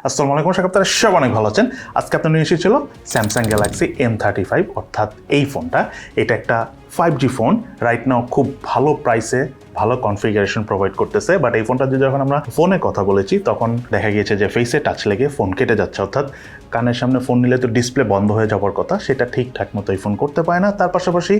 আসসালামু আলাইকুম, আশা করি আপনারা সব অনেক ভালো আছেন। আজকে আপনার নিয়ে এসেছিল স্যামসাং গ্যালাক্সি M35, অর্থাৎ এই ফোনটা। এটা একটা 5G ফোন, রাইট নাও খুব ভালো প্রাইসে ভালো কনফিগারেশন প্রোভাইড করতেছে। বাট এই ফোনটা দিয়ে যখন আমরা ফোনে কথা বলেছি তখন দেখা গিয়েছে যে ফেসে টাচ লেগে ফোন কেটে যাচ্ছে, অর্থাৎ কানের সামনে ফোন নিলে তো ডিসপ্লে বন্ধ হয়ে যাওয়ার কথা, সেটা ঠিকঠাক মতো এই ফোন করতে পারে না। তার পাশাপাশি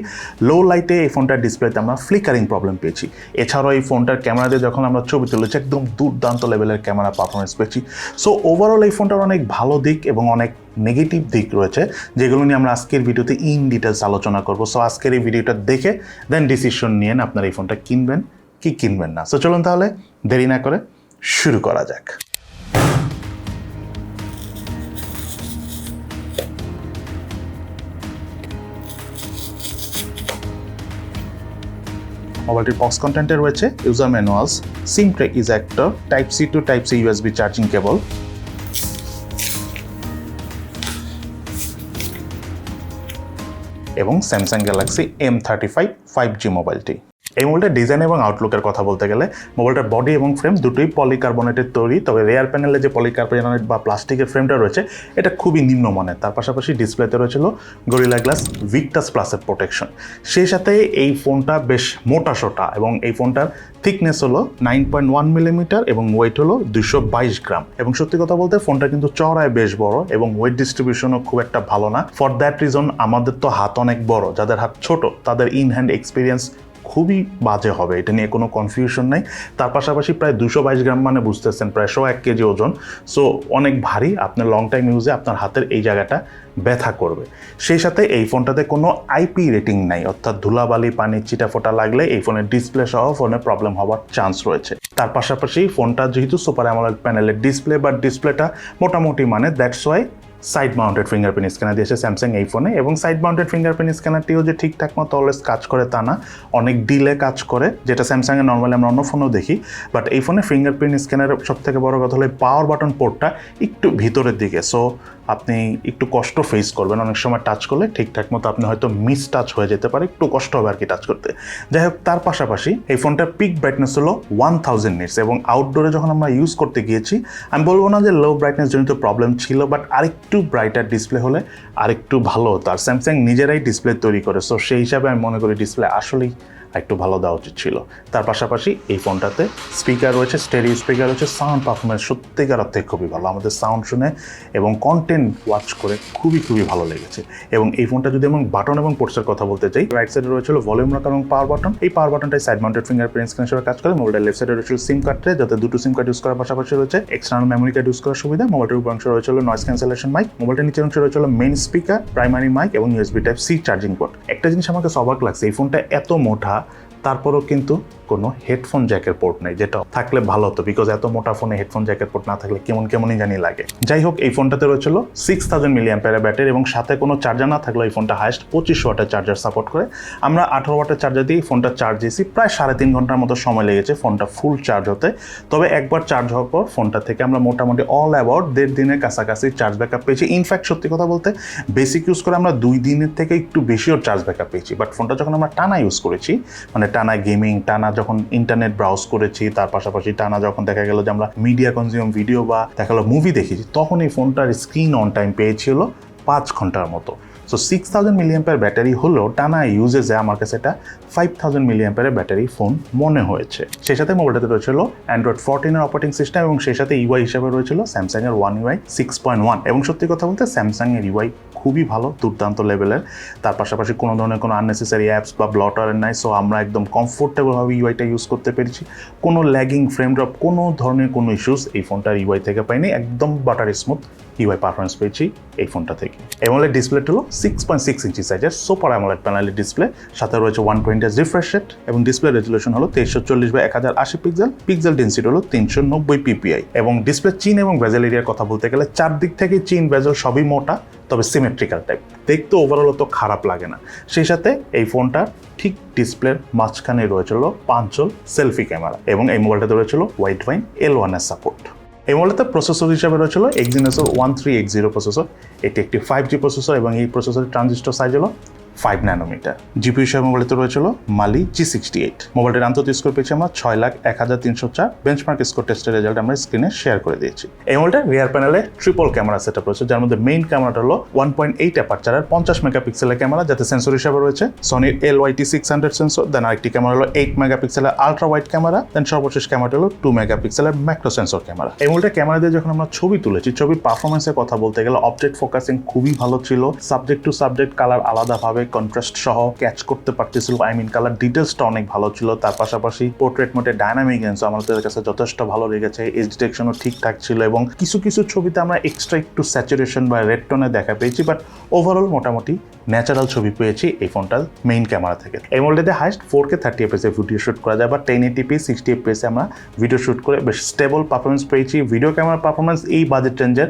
লো লাইটে এই ফোনটার ডিসপ্লেতে আমরা ফ্লিকারিং প্রবলেম পেয়েছি। এছাড়াও এই ফোনটার ক্যামেরা দিয়ে যখন আমরা ছবি তুলেছি একদম দুর্দান্ত লেভেলের ক্যামেরা পারফরমেন্স পেয়েছি। সো ওভারঅল এই ফোনটার অনেক ভালো দিক এবং অনেক নেগেটিভ দিক রয়েছে, যেগুলো নিয়ে আমরা আজকের ভিডিওতে ইন ডিটেলস আলোচনা করবো। সো আজকের এই ভিডিওটা দেখে দেন ডিসিশন নিয়েন আপনার এই ফোনটা কিনবেন কি কিনবেন না। সো চলুন তাহলে দেরি না করে শুরু করা যাক। মোবাইলটির বক্স কন্টেন্টে রয়েছে user manuals, SIM tray ejector, type C to type C USB charging cable এবং স্যামসাং গ্যালাক্সি M35 5G মোবাইলটি। এই মোবাইলটার ডিজাইন এবং আউটলুকের কথা বলতে গেলে মোবাইলটার বডি এবং ফ্রেম দুটোই পলিকার্বনেটের তৈরি, তবে রেয়ার প্যানেলে যে পলিকার্বনেট বা প্লাস্টিকের ফ্রেমটা রয়েছে এটা খুবই নিম্নমানের। তার পাশাপাশি ডিসপ্লেতে রয়েছিল গরিলা গ্লাস ভিক্টাস প্লাসের প্রোটেকশন। সেই সাথে এই ফোনটা বেশ মোটাসোটা এবং এই ফোনটার থিকনেস হলো 9.1 মিলিমিটার এবং ওয়েট হলো 222 গ্রাম। এবং সত্যি কথা বলতে ফোনটা কিন্তু চওড়ায় বেশ বড় এবং ওয়েট ডিস্ট্রিবিউশনও খুব একটা ভালো না। ফর দ্যাট রিজন আমাদের তো হাত অনেক বড়, যাদের হাত ছোট তাদের ইন হ্যান্ড এক্সপিরিয়েন্স খুবই বাজে হবে, এটা নিয়ে কোনো কনফিউশন নেই। তার পাশাপাশি প্রায় 222 গ্রাম মানে বুঝতেছেন প্রায় 101 কেজি ওজন। সো অনেক ভারী, আপনার লং টাইম ইউজে আপনার হাতের এই জায়গাটা ব্যথা করবে। সেই সাথে এই ফোনটাতে কোনো আইপি রেটিং নাই, অর্থাৎ ধুলাবালি পানি চিটা ফোটা লাগলে এই ফোনের ডিসপ্লে সহ ফোনে প্রবলেম হওয়ার চান্স রয়েছে। তার পাশাপাশি ফোনটা যেহেতু সুপার অ্যামোলেড প্যানেলের ডিসপ্লে, বাট ডিসপ্লেটা মোটামুটি মানে that's why side mounted fingerprint scanner দিয়েছে স্যামসাং এই ফোনে। এবং সাইড মাউন্টেড ফিঙ্গারপ্রিন্ট স্ক্যানারটিও যে ঠিকঠাক মতো অলওয়েজ কাজ করে তা না, অনেক ডিলে কাজ করে, যেটা স্যামসাংয়ে নর্মালি আমরা অন্য ফোনেও দেখি। বাট এই ফোনে ফিঙ্গারপ্রিন্ট স্ক্যানারের সবথেকে বড় কথা হলো পাওয়ার বাটন পোর্টটা একটু ভিতরের দিকে। সো আপনি একটু কষ্ট ফেস করবেন অনেক সময় টাচ করলে, ঠিকঠাক মতো আপনি হয়তো মিস টাচ হয়ে যেতে পারে, একটু কষ্ট হবে আর কি টাচ করতে। যাই হোক, তার পাশাপাশি এই ফোনটার পিক ব্রাইটনেস হলো 1000 নিটস এবং আউটডোরে যখন আমরা ইউজ করতে গিয়েছি আমি বলবো না যে লো ব্রাইটনেস জনিত প্রবলেম ছিল, বাট আরেকটু ব্রাইটার ডিসপ্লে হলে আরেকটু ভালো হতো। আর স্যামসাং নিজেরাই ডিসপ্লে তৈরি করে, সো সেই হিসাবে আমি মনে করি ডিসপ্লে আসলেই একটু ভালো দেওয়া উচিত ছিল। তার পাশাপাশি এই ফোনটাতে স্পিকার রয়েছে, স্টেরিও স্পিকার রয়েছে, সাউন্ড পারফরমেন্স সত্যিকার অর্থে খুবই ভালো। আমাদের সাউন্ড শুনে এবং কন্টেন্ট ওয়াচ করে খুবই ভালো লেগেছে। এবং এই ফোনটা যদি এবং বাটন এবং পোর্টসের কথা বলতে চাই, রাইট সাইডে রয়েছিল ভলিউম রকার এবং পাওয়ার বাটন। এই পাওয়ার বাটনটাই সাইড মাউন্টেড ফিঙ্গারপ্রিন্ট স্ক্যানার হিসেবে কাজ করে। মোবাইলের লেফট সাইডে রয়েছিল সিম কার্ড ট্রে, যাতে দুটো সিম কার্ড ইউজ করার পাশাপাশি রয়েছে এক্সটার্নাল মেমোরি কার্ড ইউজ করার সুবিধা। মোবাইলটির উপর অংশে রয়েছিল নয়েজ ক্যান্সেলেশন মাইক, মোবাইলটির নিচের অংশে রয়েছিল মেইন স্পিকার, প্রাইমারি মাইক এবং USB type C charging port. একটা জিনিস আমাকে অবাক লাগছে, এই ফোনটা এত মোটা তারপরও কিন্তু কোনো হেডফোন জ্যাকের পোর্ট নেই, যেটা থাকলে ভালো হতো, বিকজ এত মোটা ফোনে হেডফোন জ্যাকের পোর্ট না থাকলে কেমনই জানি লাগে। যাই হোক, এই ফোনটাতে রয়েছিল 6000 মিলিঅ্যাম্পিয়ারের ব্যাটারি এবং সাথে কোনো চার্জার না থাকলেও এই ফোনটা হাইস্ট 25 ওয়াটের চার্জার সাপোর্ট করে। আমরা 18 ওয়াটের চার্জার দিয়ে ফোনটা চার্জ দিয়েছি, প্রায় 3.5 ঘন্টার মতো সময় লেগেছে ফোনটা ফুল চার্জ হতে। তবে একবার চার্জ হওয়ার পর ফোনটা থেকে আমরা মোটামুটি অল অ্যাবাউট 1.5 দিনের কাছাকাছি চার্জ ব্যাকআপ পেয়েছি। ইনফ্যাক্ট সত্যি কথা বলতে বেসিক ইউজ করে আমরা 2 দিনের থেকে একটু বেশিও চার্জ ব্যাকআপ পেয়েছি। বাট ফোনটা যখন আমরা টানা ইউজ করেছি, মানে টানা গেমিং, টানা যখন ইন্টারনেট ব্রাউজ করেছি, তার পাশাপাশি টানা যখন দেখা গেল যে আমরা মিডিয়া কনজিউম ভিডিও বা দেখা গেলো মুভি দেখেছি, তখন এই ফোনটার স্ক্রিন অন টাইম পেয়েছিল 5 ঘন্টার মতো। সো 6000 মিলিঅ্যাম্পিয়ার ব্যাটারি হলেও টানা ইউজেসে আমার কাছে এটা 5000 মিলিঅ্যাম্পিয়ারের ব্যাটারি ফোন মনে হয়েছে। সেই সাথে মোবাইলটাতে রয়েছিল অ্যান্ড্রয়েড 14 অপারেটিং সিস্টেম এবং সেই সাথে ইউআই হিসাবে রয়েছিল স্যামসাংয়ের ওয়ান ইউআই 6.1। এবং সত্যি কথা বলতে স্যামসাংয়ের ইউআই খুবই ভালো, দুর্দান্ত লেভেলের। তার পাশাপাশি কোনো ধরনের কোনো আননেসেসারি অ্যাপস বা ব্লটারের নাই। সো আমরা একদম কমফোর্টেবলভাবে ইউআইটা ইউজ করতে পেরেছি। কোনো ল্যাগিং, ফ্রেম ড্রপ, কোনো ধরনের কোনো ইস্যুস এই ফোনটার ইউআই থেকে পাইনি। একদম বাটার স্মুথ ইউআই পারফরমেন্স পেয়েছি এই ফোনটা থেকে। অ্যামোলেড ডিসপ্লেটা হলো 6.6 ইঞ্চি সাইজের সুপার অ্যামোলেড প্যানেলের ডিসপ্লে, সাথে রয়েছে 120 রিফ্রেশ রেট এবং ডিসপ্লে রেজুলেশন হলো 2340x1080 পিক্সেল, পিক্সেল ডেন্সিটি হলো 390 পিপিআই। এবং ডিসপ্লে চিন এবং বেজেল এরিয়ার কথা বলতে গেলে চারদিক থেকে চিন বেজেল সবই মোটা, তবে সিমেট্রিক্যাল টাইপ, দেখতে ওভারঅল তো খারাপ লাগে না। সেই সাথে এই ফোনটা ঠিক ডিসপ্লের মাঝখানে রয়েছিল পাঞ্চল সেলফি ক্যামেরা এবং এই মোবাইলটাতে রয়েছিল হোয়াইট ভাইন L1 এর সাপোর্ট। এই মোবাইলটাতে প্রসেসর হিসাবে রয়েছিল Exynos 1380 প্রসেসর। এটি একটি 5G প্রসেসর এবং এই প্রসেসরের ট্রানজিস্টর সাইজ হলো 5 ন্যানোমিটার। জিপিইউ হিসেবে মোবাইলটিতে রয়েছিল মালি G68। মোবাইলটির আন্তর্জাতিক স্কোর পেয়েছি আমরা 6,01,304। বেঞ্চমার্ক স্কোর টেস্টের রেজাল্ট আমরা স্ক্রিনে শেয়ার করে দিয়েছি। এই মোবাইলটার রিয়ার প্যানেলে ট্রিপল ক্যামেরা সেটআপ রয়েছে, যার মধ্যে মেইন ক্যামেরাটা হলো 1.8 অ্যাপারচারের 50 মেগাপিক্সেলের ক্যামেরা, যাতে সেন্সর হিসেবে রয়েছে সনির LYT600 সেন্সর। দেন আরেকটি ক্যামেরা হলো 8 মেগাপিক্সেলের আলট্রা ওয়াইড ক্যামেরা। দেন সর্বশেষ ক্যামেরাটা হলো 2 মেগাপিক্সেলের ম্যাক্রো সেন্সর ক্যামেরা। এই মোবাইলটার ক্যামেরা দিয়ে যখন আমরা ছবি তুলেছি, ছবির পারফরমেন্সের কথা বলতে গেলে অবজেক্ট ফোকাসিং খুবই ভালো ছিল। সাবজেক্ট টু সাবজেক্ট কালার আলাদাভাবে কন্ট্রাস্ট সহ ক্যাচ করতে পারতেছিল, কালার ডিটেলসটা অনেক ভালো ছিল। তার পাশাপাশি পোর্ট্রেট মোডে ডায়নামিক রেঞ্জ আমাদের কাছে যথেষ্ট ভালো লেগেছে। এজ ডিটেকশনও ঠিকঠাক ছিল এবং কিছু কিছু ছবিতে আমরা এক্সট্রা একটু স্যাচুরেশন বা রেড টোনে দেখা পেয়েছি, বাট ওভারঅল মোটামুটি ন্যাচারাল ছবি পেয়েছি এই ফোনটার মেইন ক্যামেরা থেকে। এই মোবাইলটাতে highest 4K 30 fps video shoot করা যায়, বা 1080p 60 fps আমরা ভিডিও শুট করে বেশ স্টেবল পারফরমেন্স পেয়েছি। ভিডিও ক্যামেরা পারফরমেন্স এই বাজেট রেঞ্জের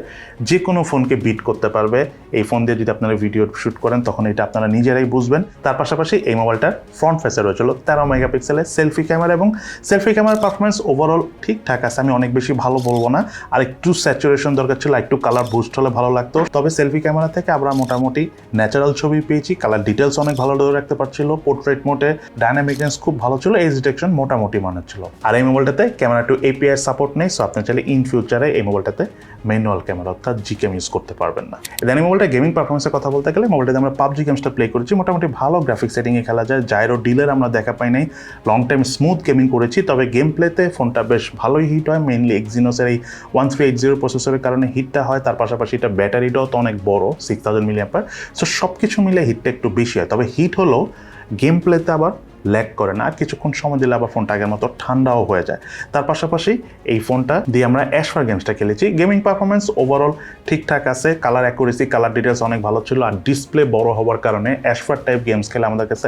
যে কোনো ফোনকে বিট করতে পারবে। এই ফোন দিয়ে যদি আপনারা ভিডিও শুট করেন তখন এটা আপনারা নিজেরাই বুঝবেন। তার পাশাপাশি এই মোবাইলটার ফ্রন্ট ফেসে রয়েছিল 13 মেগাপিক্সেলের সেলফি ক্যামেরা, এবং সেলফি ক্যামেরার পারফরমেন্স ওভারঅল ঠিকঠাক আছে, আমি অনেক বেশি ভালো বলবো না। আর একটু স্যাচুরেশন দরকার ছিল, একটু কালার বুস্ট হলে ভালো লাগতো। তবে সেলফি ক্যামেরা থেকে আমরা মোটামুটি ন্যাচারাল ছবি পেয়েছি, কালার ডিটেলস অনেক ভালো ধরে রাখতে পারছিল, পোর্ট্রেট মোডে ডায়নামিক রেঞ্জ খুব ভালো ছিল, এজ ডিটেকশন মোটামুটি মানের ছিল। আর এই মোবাইলটাতে ক্যামেরা টু API সাপোর্ট নেই, সো আপনি চাইলে ইন ফিউচারে এই মোবাইলটাতে ম্যানুয়াল ক্যামেরা অর্থাৎ জিকেম ইউজ করতে পারবেন না। দেন এই মোবাইলটা গেমিং পারফরমেন্সের কথা বলতে গেলে মোবাইলটাতে আমরা পাবজি গেমসটা প্লে করেছি, মোটামুটি ভালো গ্রাফিক্স সেটিংয়ে খেলা যায়। জাইরো ডিলের আমরা দেখা পাই নাই, লং টাইম স্মুথ গেমিং করেছি। তবে গেম প্লেতে ফোনটা বেশ ভালোই হিট হয়, মেইনলি এক্সিনোসের এই 1380 প্রসেসরের কারণে হিটটা হয়। তার পাশাপাশি এটা ব্যাটারিটাও তো অনেক বড়, 6000 mAh, সো সব কিছু মিলে হিটটা একটু বেশি হয়। তবে হিট হলেও গেম প্লেতে আবার ল্যাগ করে না, আর কিছুক্ষণ সময় দিলে আবার ফোনটা আগের মতো ঠান্ডাও হয়ে যায়। তার পাশাপাশি এই ফোনটা দিয়ে আমরা অ্যাশফার গেমসটা খেলেছি। গেমিং পারফরমেন্স ওভারঅল ঠিকঠাক আছে, কালার অ্যাকুরেসি কালার ডিটেলস অনেক ভালো ছিল, আর ডিসপ্লে বড় হওয়ার কারণে অ্যাশফার টাইপ গেমস খেলে আমাদের কাছে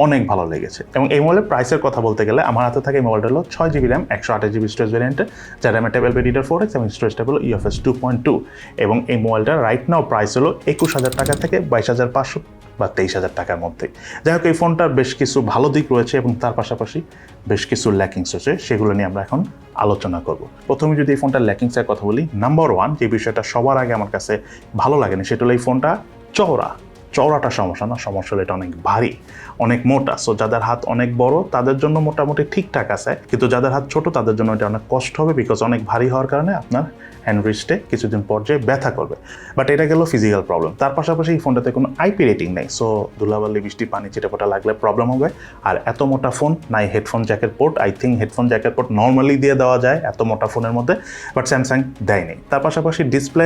অনেক ভালো লেগেছে। এবং এই মোবাইলের প্রাইসের কথা বলতে গেলে আমার হাতে থাকে এই মোবাইলটা হলো 6GB র্যাম 128GB স্টোরেজ ভ্যারিয়েন্টে, যার র্যামের টেবিল ডিডার 4X এবং স্টোরেজটা হলো UFS 2.2। এবং এই মোবাইলটার রাইট নাও প্রাইস হলো 21,000 টাকা থেকে 22,500 বা 23,000 টাকার মধ্যে। যাই হোক, এই ফোনটার বেশ কিছু ভালো দিক রয়েছে এবং তার পাশাপাশি বেশ কিছু ল্যাকিংস রয়েছে, সেগুলো নিয়ে আমরা এখন আলোচনা করব। প্রথমে যদি এই ফোনটার ল্যাকিংসের কথা বলি, নাম্বার 1 যে বিষয়টা সবার আগে আমার কাছে ভালো লাগেনি সেটা হলো এই ফোনটা চওড়াটা সমস্যা না, সমস্যা হলো এটা অনেক ভারী, অনেক মোটা। সো যাদের হাত অনেক বড় তাদের জন্য মোটামুটি ঠিকঠাক আছে, কিন্তু যাদের হাত ছোট তাদের জন্য এটা অনেক কষ্ট হবে, বিকজ অনেক ভারী হওয়ার কারণে আপনার হ্যান্ড রিস্টে কিছুদিন পর্যায়ে ব্যথা করবে। বাট এটা গেল ফিজিক্যাল প্রবলেম। তার পাশাপাশি এই ফোনটাতে কোনো IP রেটিং নেই, সো ধুলাবালি বৃষ্টি পানি চিটাপটা লাগলে প্রবলেম হবে। আর এত মোটা ফোন নাই হেডফোন জ্যাকের পোর্ট, আই থিঙ্ক হেডফোন জ্যাকের পোর্ট নর্মালি দিয়ে দেওয়া যায় এত মোটা ফোনের মধ্যে, বাট স্যামসাং দেয়নি। তার পাশাপাশি ডিসপ্লে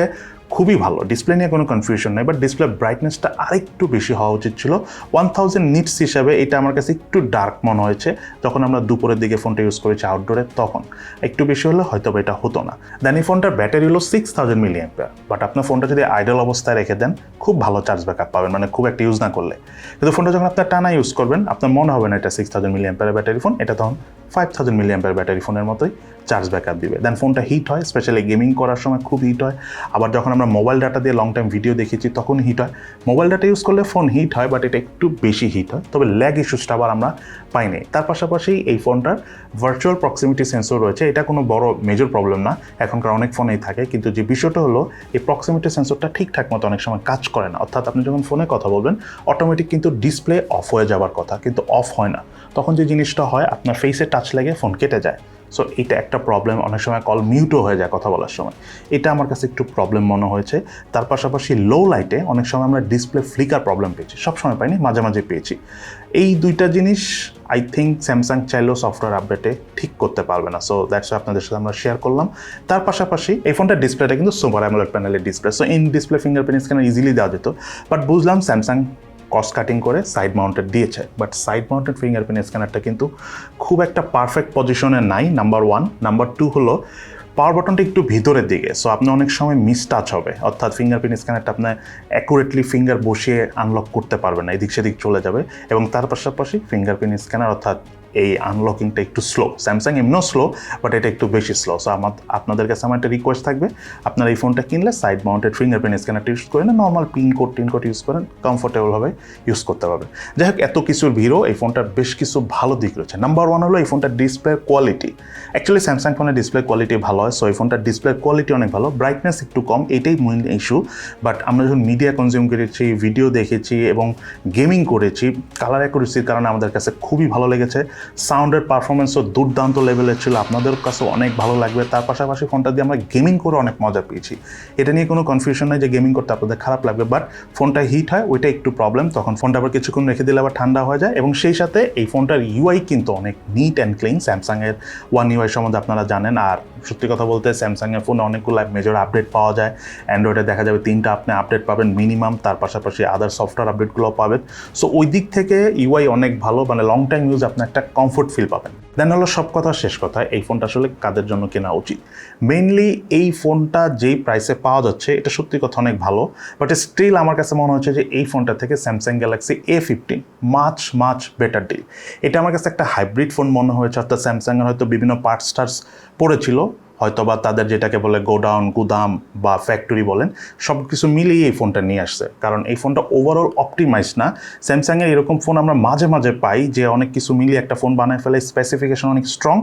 খুবই ভালো, ডিসপ্লে নিয়ে কোনো কনফিউশন নেই, বাট ডিসপ্লে ব্রাইটনেসটা আরেকটু বেশি হওয়া উচিত ছিল। 1000 নিটস হিসাবে এটা আমার কাছে একটু ডার্ক মনে হয়েছে, যখন আমরা দুপুরের দিকে ফোনটা ইউজ করেছি আউটডোরে, তখন একটু বেশি হলে হয়তো এটা হতো না। দেন এই ফোনটার ব্যাটারি হলো 6000 mAh, বাট আপনার ফোনটা যদি আইডল অবস্থায় রেখে দেন খুব ভালো চার্জ ব্যাকআপ পাবেন, মানে খুব একটা ইউজ না করলে। কিন্তু ফোনটা যখন আপনার টানা ইউজ করবেন আপনার মনে হবে না এটা 6000 mAh ব্যাটারি ফোন, এটা তখন 5000 mAh ব্যাটারি ফোনের মতোই চার্জ ব্যাকআপ দিবে। দেন ফোনটা হিট হয়, স্পেশালি গেমিং করার সময় খুব হিট হয়। আবার যখন আমরা মোবাইল ডাটা দিয়ে লং টাইম ভিডিও দেখেছি তখন হিট হয়। মোবাইল ডাটা ইউজ করলে ফোন হিট হয়, বাট এটা একটু বেশি হিট হয়, তবে ল্যাগ ইস্যুসটা আবার আমরা পাইনি। তার পাশাপাশি এই ফোনটার ভার্চুয়াল প্রক্সিমিটি সেন্সর রয়েছে, এটা কোনো বড় মেজর প্রবলেম না, এখনকার অনেক ফোনেই থাকে। কিন্তু যে বিষয়টা হলো এই প্রক্সিমিটি সেন্সরটা ঠিকঠাক মতো অনেক সময় কাজ করে না, অর্থাৎ আপনি যখন ফোনে কথা বলবেন অটোমেটিক কিন্তু ডিসপ্লে অফ হয়ে যাওয়ার কথা, কিন্তু অফ হয় না। তখন যে জিনিসটা হয় আপনার ফেসে টাচ লেগে ফোন কেটে যায়। সো এটা একটা প্রবলেম, অনেক সময় কল মিউটও হয়ে যায় কথা বলার সময়, এটা আমার কাছে একটু প্রবলেম মনে হয়েছে। তার পাশাপাশি লো লাইটে অনেক সময় আমরা ডিসপ্লে ফ্লিকার প্রবলেম পেয়েছি, সবসময় পাইনি, মাঝে মাঝে পেয়েছি। এই দুইটা জিনিস আই থিঙ্ক স্যামসাং চাইলেও সফটওয়্যার আপডেটে ঠিক করতে পারবে না, সো দ্যাটস আপনাদের সাথে আমরা শেয়ার করলাম। তার পাশাপাশি এই ফোনটার ডিসপ্লেটা কিন্তু সুপার অ্যামোলেড প্যানেলের display, so in display fingerprint scanner easily দেওয়া যেত, বাট বুঝলাম স্যামসাং কস্ট কাটিং করে সাইড মাউন্টেড দিয়েছে, বাট সাইড মাউন্টেড ফিঙ্গারপ্রিন্ট স্ক্যানারটা কিন্তু খুব একটা পারফেক্ট পজিশনে নাই, নাম্বার 1। নাম্বার 2 হলো পাওয়ার বাটনটা একটু ভিতরের দিকে, সো আপনি অনেক সময় মিস টাচ হবে, অর্থাৎ ফিঙ্গারপ্রিন্ট স্ক্যানারটা আপনার অ্যাকুরেটলি ফিঙ্গার বসিয়ে আনলক করতে পারবেন না, এদিক সেদিক চলে যাবে। এবং তার পাশাপাশি ফিঙ্গারপ্রিন্ট স্ক্যানার অর্থাৎ এই আনলকিংটা একটু স্লো। স্যামসাং এমনিও স্লো, বাট এটা একটু বেশি স্লো। সো আপনাদের কাছে আমার একটা রিকোয়েস্ট থাকবে, আপনারা এই ফোনটা কিনলে সাইড মাউন্টেড ফিঙ্গারপ্রিন্ট স্ক্যানারটা ইউজ করেন না, নর্মাল টিন কোড ইউজ করেন, কমফোর্টেবলভাবে ইউজ করতে পারবেন। যাই হোক, এত কিছুর ভিড়ও এই ফোনটার বেশ কিছু ভালো দিক রয়েছে। নাম্বার 1 হলো এই ফোনটার ডিসপ্লের কোয়ালিটি। অ্যাকচুয়ালি স্যামসাং ফোনের ডিসপ্লে কোয়ালিটি ভালো হয়, সো এই ফোনটার ডিসপ্লের কোয়ালিটি অনেক ভালো। ব্রাইটনেস একটু কম, এটাই মেইন ইস্যু। বাট আমরা যখন মিডিয়া কনজিউম করেছি, ভিডিও দেখেছি এবং গেমিং করেছি, কালার অ্যাকুরেসির কারণে আমাদের কাছে খুবই ভালো লেগেছে। সাউন্ডের পারফরমেন্সও দুর্দান্ত লেভেলের ছিল, আপনাদের কাছে অনেক ভালো লাগবে। তার পাশাপাশি ফোনটা দিয়ে আমরা গেমিং করে অনেক মজা পেয়েছি। এটা নিয়ে কোনো কনফিউশন নেই যে গেমিং করতে আপনাদের খারাপ লাগবে, বাট ফোনটা হিট হয়, ওইটা একটু প্রবলেম। তখন ফোনটা আবার কিছুক্ষণ রেখে দিলে আবার ঠান্ডা হয়ে যায়। এবং সেই সাথে এই ফোনটার ইউআই কিন্তু অনেক নিট অ্যান্ড ক্লিন। স্যামসাংয়ের ওয়ান ইউআই সম্বন্ধে আপনারা জানেন। আর সত্যি কথা বলতে স্যামসাংয়ের ফোনে অনেকগুলো মেজর আপডেট পাওয়া যায়। অ্যান্ড্রয়েডে দেখা যাবে 3টা আপনি আপডেট পাবেন মিনিমাম, তার পাশাপাশি আদার সফটওয়্যার আপডেটগুলো পাবেন। সো ওই দিক থেকে ইউআই অনেক ভালো, মানে লং টাইম ইউজ আপনি একটা কমফোর্ট ফিল পাবেন। দেন হলো সব কথা শেষ কথা, এই ফোনটা আসলে কাদের জন্য কেনা উচিত। মেইনলি এই ফোনটা যেই প্রাইসে পাওয়া যাচ্ছে এটা সত্যি কথা অনেক ভালো, বাট স্টিল আমার কাছে মনে হচ্ছে যে এই ফোনটা থেকে Samsung Galaxy A15 much better deal. এটা আমার কাছে একটা হাইব্রিড ফোন মনে হয়েছে, অর্থাৎ স্যামসাংয়ের হয়তো বিভিন্ন পার্টস পড়েছিল, হয়তো বা তাদের যেটাকে বলে গোডাউন, গুদাম বা ফ্যাক্টরি বলেন, সব কিছু মিলিয়ে এই ফোনটা নিয়ে আসছে। কারণ এই ফোনটা ওভারঅল অপটিমাইজ না। স্যামসাংয়ের এরকম ফোন আমরা মাঝে মাঝে পাই যে অনেক কিছু মিলিয়ে একটা ফোন বানায় ফেলে, স্পেসিফিকেশন অনেক স্ট্রং,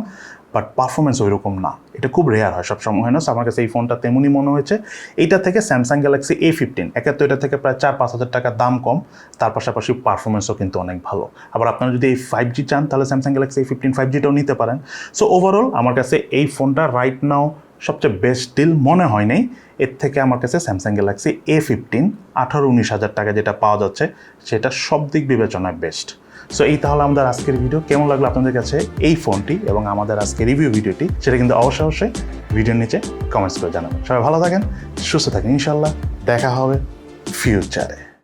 বাট পারফরমেন্স ওই রকম না। এটা খুব রেয়ার হয়, সবসময় হয় না। আমার কাছে এই ফোনটা তেমনই মনে হয়েছে। এইটা থেকে স্যামসাং গ্যালাক্সি A15 একে তো এটা থেকে প্রায় 4-5 হাজার টাকা দাম কম, তার পাশাপাশি পারফরমেন্সও কিন্তু অনেক ভালো। আবার আপনারা যদি এই 5G চান তাহলে স্যামসাং গ্যালাক্সি A15 5Gটাও নিতে পারেন। সো ওভারঅল আমার কাছে এই ফোনটা রাইট নাও সবচেয়ে বেস্ট ডিল মনে হয় নাই। এর থেকে আমার কাছে স্যামসাং গ্যালাক্সি A15 18-19 হাজার টাকা যেটা পাওয়া যাচ্ছে সেটা সব দিক বিবেচনায় বেস্ট। সো এই তাহলে আমাদের আজকের ভিডিও। কেমন লাগলো আপনাদের কাছে এই ফোনটি এবং আমাদের আজকের রিভিউ ভিডিওটি, সেটা কিন্তু অবশ্যই ভিডিওর নিচে কমেন্টস করে জানাবেন। সবাই ভালো থাকেন, সুস্থ থাকেন, ইনশাল্লাহ দেখা হবে ফিউচারে।